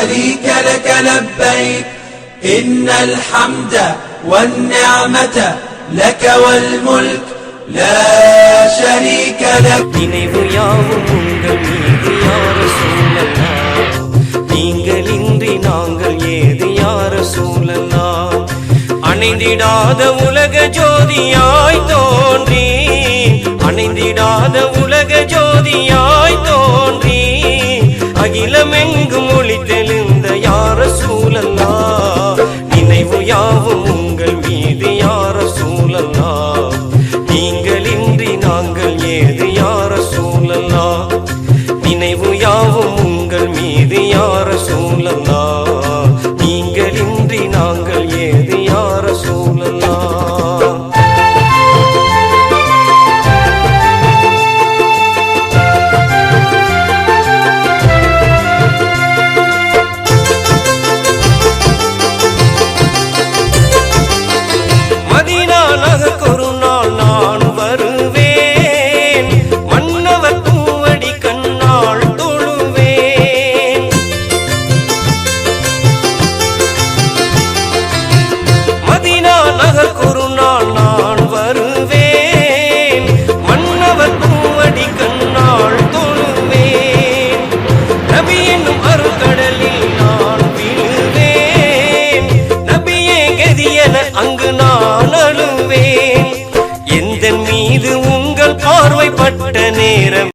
شريك لك لبيك إن الحمد والنعمة لك والملك لا شريك لك. நினைவு யாவும் உங்கள் மீது யா ரசூலல்லாஹ், நீங்கள் இன்றி நாங்கள் ஏது யா ரசூலல்லாஹ். அணைந்திடாத உலக ஜோதியாய் தோன்றி, அணைந்திடாத உலக ஜோதியாய் தோன்றி, அகிலமெங்கும் ஒளித்தெழுந்த யா ரசூலல்லாஹ். நினைவு யாவும் உங்கள் மீது யா ரசூலல்லாஹ், நீங்கள் இன்றி நாங்கள் ஏது யா ரசூலல்லாஹ். நினைவு யாவும் உங்கள் மீது யா ரசூலல்லாஹ்.